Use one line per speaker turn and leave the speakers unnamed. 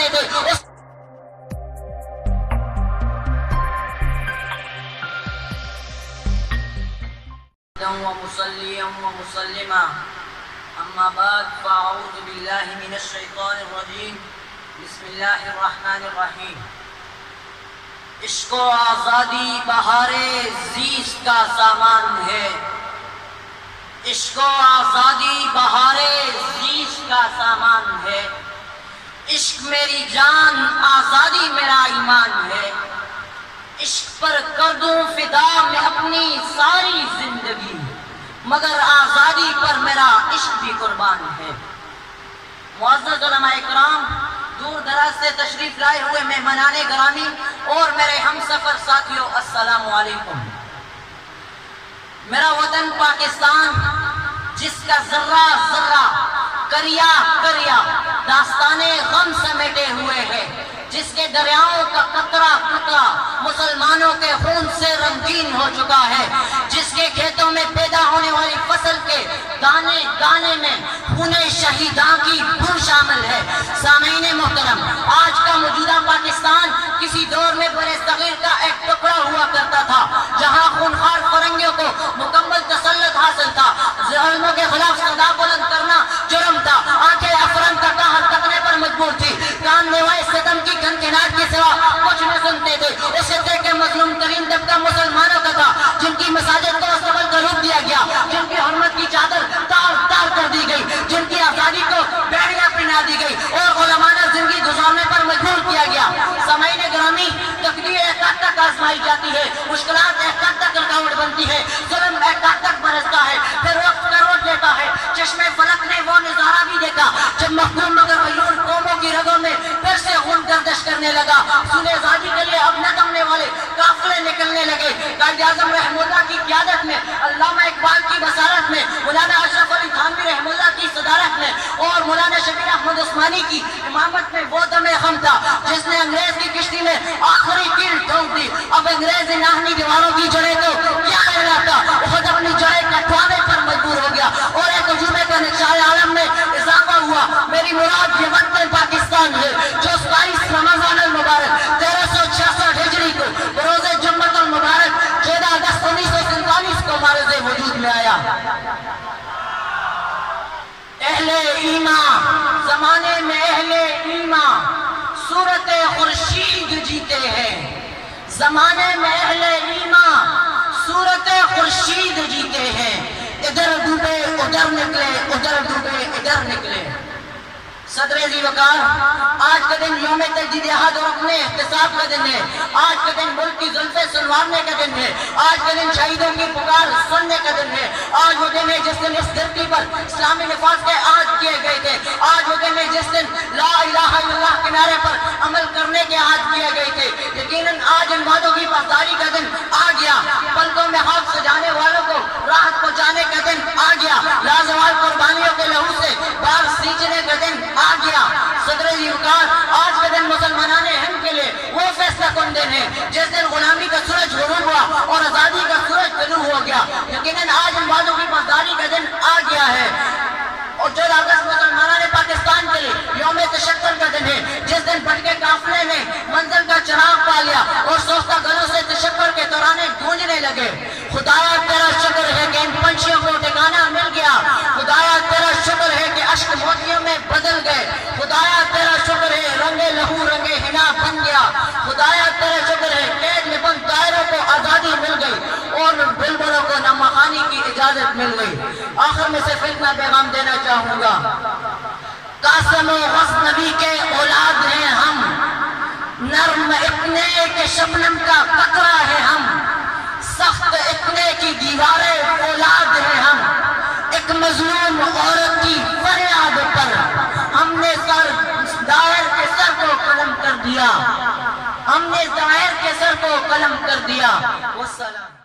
کرتے تھے. ومصليا ومسلما اما بعد فاعوذ بالله من الشيطان الرجيم بسم الله الرحمن الرحیم. عشق و آزادی بہار زیست کا سامان ہے. عشق و آزادی بہار زیست کا سامان ہے. عشق میری جان آزادی میرا ایمان ہے. عشق پر کر دوں فدا میں اپنی ساری زندگی مگر آزادی پر میرا عشق بھی قربان ہے. معزز علماء اکرام، دور دراز سے تشریف لائے ہوئے مہمانان گرامی اور میرے ہم سفر ساتھیوں، السلام علیکم. میرا وطن پاکستان جس کا ذرہ ذرہ کریا کریا داستان غم سمیٹے ہوئے ہے، جس کے دریاؤں کا قطرہ قطرہ مسلمانوں کے خون سے رنگین ہو چکا ہے، جس کے کھیتوں میں پیدا ہونے والی فصل کے دانے دانے میں خون شہیداں کی بو شامل ہے. سامعین محترم، آج کا موجودہ پاکستان کسی دور میں برِ صغیر کا ایک ٹکڑا ہوا کرتا تھا، جہاں خونخوار فرنگیوں کو مکمل تسلط حاصل تھا. ظالموں کے خلاف صدا بلند کرنا جرم تھا. آنکھیں افرن کا قہر تکنے پر مجبور تھی. کان لیوائے ستم کی کنکناٹ کے سوا کچھ نہ سنتے تھے. اس خطے کے مظلوم ترین طبقہ مسلمانوں کا تھا، جن کی مساجد کو استقبال کا روپ دیا گیا، جن کی حرمت کی چادر تار تار کر دی گئی، جن کی آزادی کو بیڑیاں پہنا دی گئی اور غلامانہ زندگی گزارنے پر مجبور کیا گیا. سامعین گرامی، تقدیر ایک حد تک آزمائی جاتی ہے، مشکلات ایک حد تک رکاوٹ بنتی ہے، ظلم ایک حد تک برستا ہے، پھر وقت کروٹ لیتا ہے. چشمے فلک نے وہ نظارہ بھی دیکھا جب محکوم مگر غیور قوموں کی رگوں میں پھر سے خون گردش کرنے لگا. سنے آزادی کے لیے اب نہ تھمنے والے قافلے نکلنے لگے. قائد اعظم رحم اللہ کی قیادت میں، علامہ اقبال کی بصارت میں، مولانا اشرف علی تھانوی رحم اللہ کی صدارت میں اور مولانا شبیر احمد عثمانی کی امامت میں وہ دم غم تھا جس نے انگریز کی کشتی میں آخری کیل ٹھونک دی. اب انگریز ناہنی دیواروں کی جڑیں تو کیا کہلاتا، خود اپنی جڑیں کٹوانے پر مجبور ہو گیا اور ایک عجوبے کا نقشۂ عالم میں اضافہ ہوا. میری مراد یہ وطن پاکستان ہے جو 22 رمضان المبارک 1366 ہجری کو بروز جمعۃ المبارک 14 اگست 1947 کو معرض وجود میں آیا. اہل ایمان زمانے میں اہل ایمان صورت خورشید جیتے ہیں. زمانے میں اہل ایمان صورت خورشید جیتے ہیں. ادھر ڈوبے ادھر نکلے، ادھر ڈوبے ادھر نکلے. صدر ذی وقار، آج کا دن یوم تجدید عہد اور اپنے احتساب کا دن ہے. آج کا دن ملک کی زلفیں سنوارنے کا دن ہے. آج کا دن شہیدوں کی پکار سننے کا دن ہے. آج وہ دن ہے جس دن اس دھرتی پر اسلامی نفاذ کے عہد کیے گئے تھے. آج وہ دن ہے جس دن لا الہ الا اللہ کے نعرے پر عمل کرنے کے عہد کیے گئے تھے. یقیناً آج ان وعدوں کی پاسداری کا دن آ گیا. پلکوں میں ہاتھ سجانے والوں کو راحت پہنچانے کا دن آ گیا. لازوال قربانیوں کے لہو سے بار سینچنے کا دن آ گیا. صدر ذی وقار، آج کا دن مسلمانان ہند کے لیے وہ فیصلہ کن دن ہے جس دن غلامی کا سورج غروب ہوا اور آزادی کا سورج طلوع ہو گیا. یقیناً آج ان وعدوں کی پاسداری کا دن آ گیا ہے. اور 14 اگست مسلمانان پاکستان کے لیے یوم تشکر کا دن ہے جس دن بھٹکے قافلے نے منزل کا چراغ پا لیا اور سوختہ گلوں سے تشکر کے ترانے گونجنے لگے. خدایا تیرا شکر ہے کہ ان پنچھیوں کو ٹھکانہ مل گیا. خدایا تیرا شکر ہے کہ اشک موتیوں میں بدل گئے. خدایا تیرا شکر ہے رنگے لہو رنگے حنا بن گیا. خدایا تیرا شکر ہے قید میں بند دائروں کو آزادی مل گئی اور بلبلوں کو نمخانی کی اجازت مل گئی. آخر میں سے فتنہ پیغام دینا چاہوں گا. قاسم و غزنوی کے اولاد ہیں ہم، نرم اتنے کہ شبنم کا قطرہ ہے ہم، سخت اتنے کی دیواریں اولاد ہیں ہم. ایک مظلوم عورت کی فریاد پر ہم نے دائر کے سر کو قلم کر دیا. ہم نے دائر کے سر کو قلم کر دیا. والسلام.